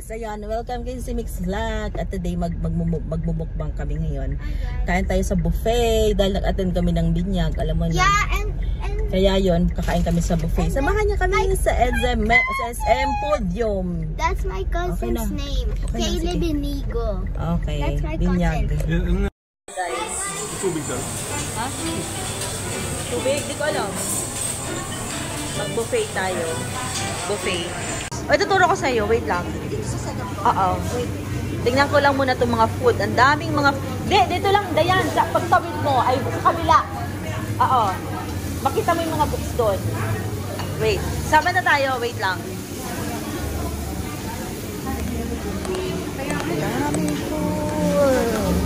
guys, ayan, welcome kayo si Mix Vlog. At today magmumukbang kami ngayon. Kain tayo sa buffet dahil nag-attend kami ng binyag, alam mo na. Yeah, and kaya yon, kakain kami sa buffet. Samahan niya kami sa SM Podium. That's my cousin's name. Caleb Inigo. Okay, That's my binyag. cousin. Guys. Tubig daw. Ha? Tubig? Di ko alam. Mag-buffet tayo. Buffet. O, ituturo ko sa'yo. Wait lang. Oo. Tingnan ko lang muna itong mga food. Ang daming mga... Dito lang, Dayan. Sa pagtawid mo ay sa kabila. Oo. Makita mo yung mga books doon. Wait. Sama na tayo. Wait lang. Daming food.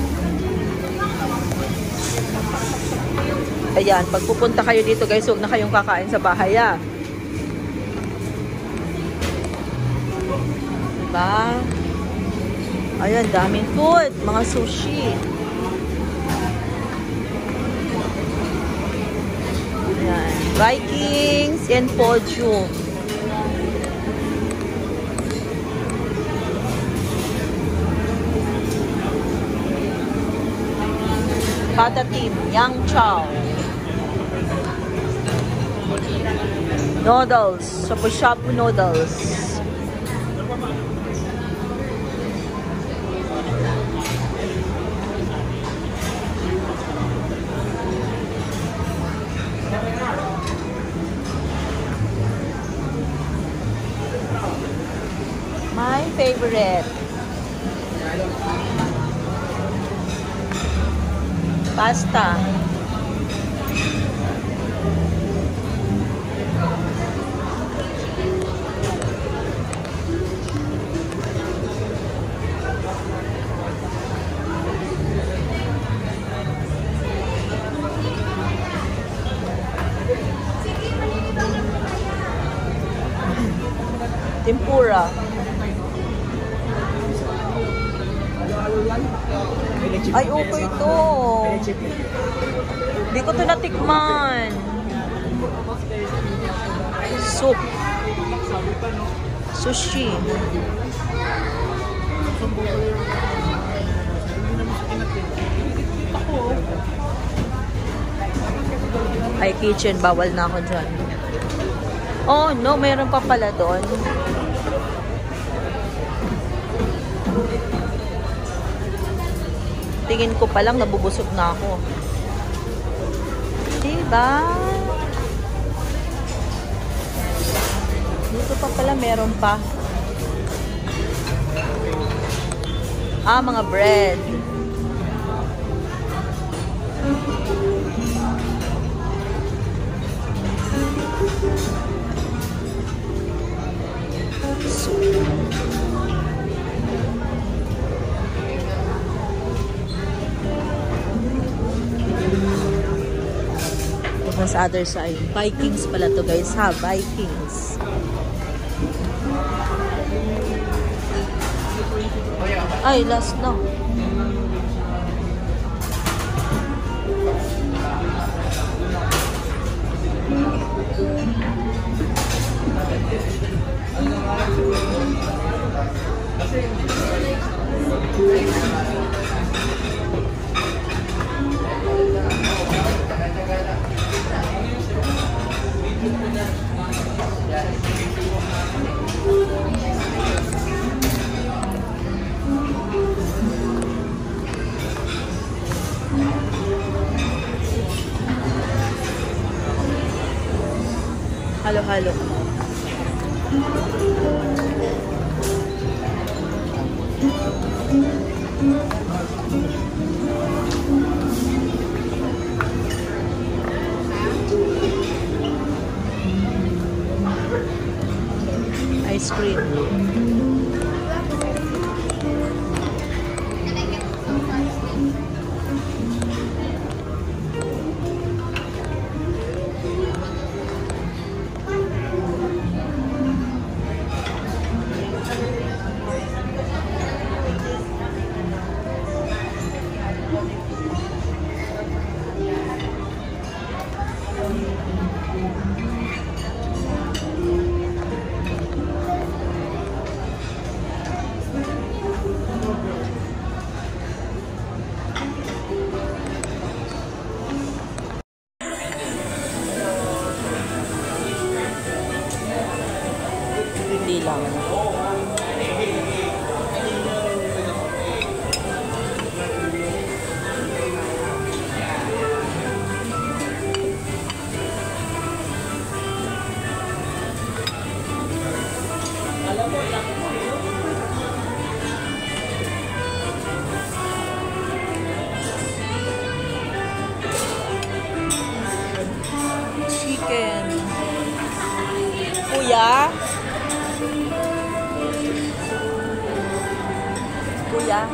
Ayan. Pag pupunta kayo dito guys, huwag na kayong kakain sa bahay ah. Diba? Ayan, daming food. Mga sushi. Ayan. Vikings and Podium. Pata Team. Yang Chow. Noodles. Shabu-shabu noodles. My favorite. Pasta. Tempura. Ay, okay ito. Hindi ko ito natikman. Soup. Sushi. Ay, kitchen. Bawal na ako dyan. Oh, no. Mayroon pa pala doon. Tingin ko pa lang, nabubusog na ako. Diba? Dito pa pala, meron pa. Ah, mga bread. Sa other side. Vikings pala to guys ha. Vikings. Ay, last na. Halo-halo. Ice cream. kuya.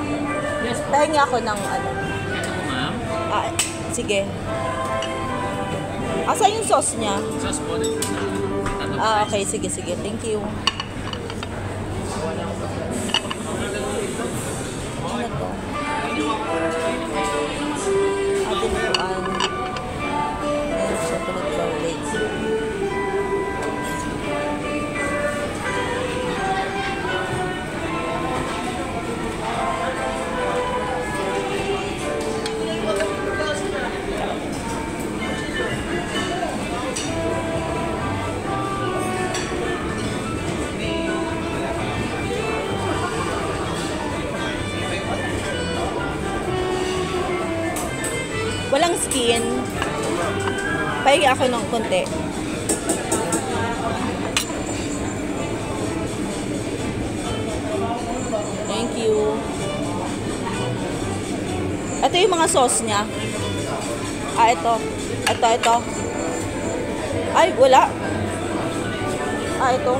Yes po. Pahingi ako ng ano. Ito po, ma'am. Ah, sige. Asa yung sauce niya? Sauce po. Ah, okay. Sige, sige. Thank you. Ano to? Aduan. Ayan, chocolate garlic. Walang skin. Pahingi ako ng konti. Thank you. Ito yung mga sauce niya. Ah, ito. Ito. Ay, wala. Ah, ito.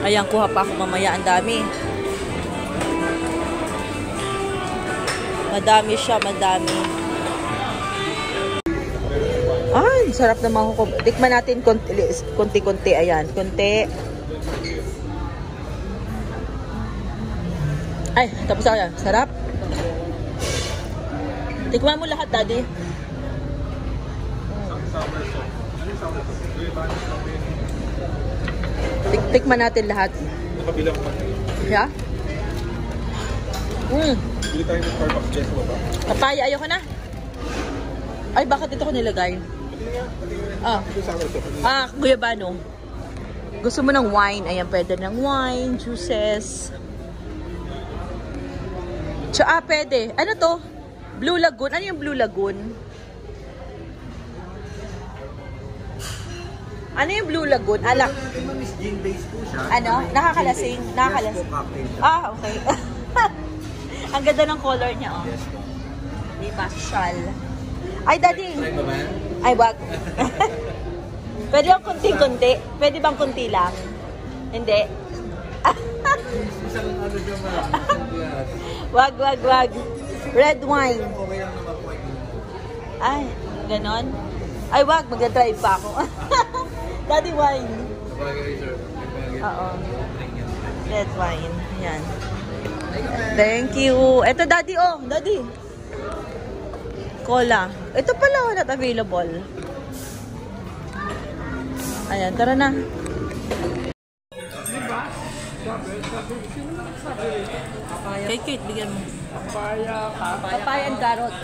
Ayan, kuha pa ako mamaya. Ang dami. Madami siya, madami. Ay, sarap naman ko. Tikman natin konti-konti. Ayan, konti. Ay, tapos ako yan. Sarap. Tikman mo lahat, Daddy. Tikman natin lahat. Nakabilang pa. Yeah? Bili tayo ng Starbucks dyan ba? Papaya, ayoko na. Ay, bakit ito ko nilagay? Ah, guyabano. Gusto mo ng wine? Ayan, pwede ng wine, juices. Pwede. Ano to? Blue Lagoon. Ano yung Blue Lagoon? Ano yung Blue Lagoon? Alak. Miss Jean base po siya. Ano? Nakakalasing? Nakakalasing. Ah, okay. Ang ganda ng color niya, oh. Yes po. Diba? Shal. Ay, Daddy. Try ba man? Ay, wag. Pwede bang kunti-kunti? Pwede bang kunti lang? Hindi. Isa lang ano dyan ma. Wag. Red wine. Okay lang naman po. Ay, ganon. Ay, wag. Mag-drive pa ako. Daddy wine. Bagay sir. Oo. Red wine. Yan. Thank you. Ito, Daddy, oh. Daddy. Cola. Ito pala, not available. Ayan, tara na. Kay Kate, bigyan mo. Papaya and carrots.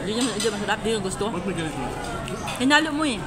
Hindi niya masarap, hindi niya gusto. Ba't may ganito? Hinalo mo eh.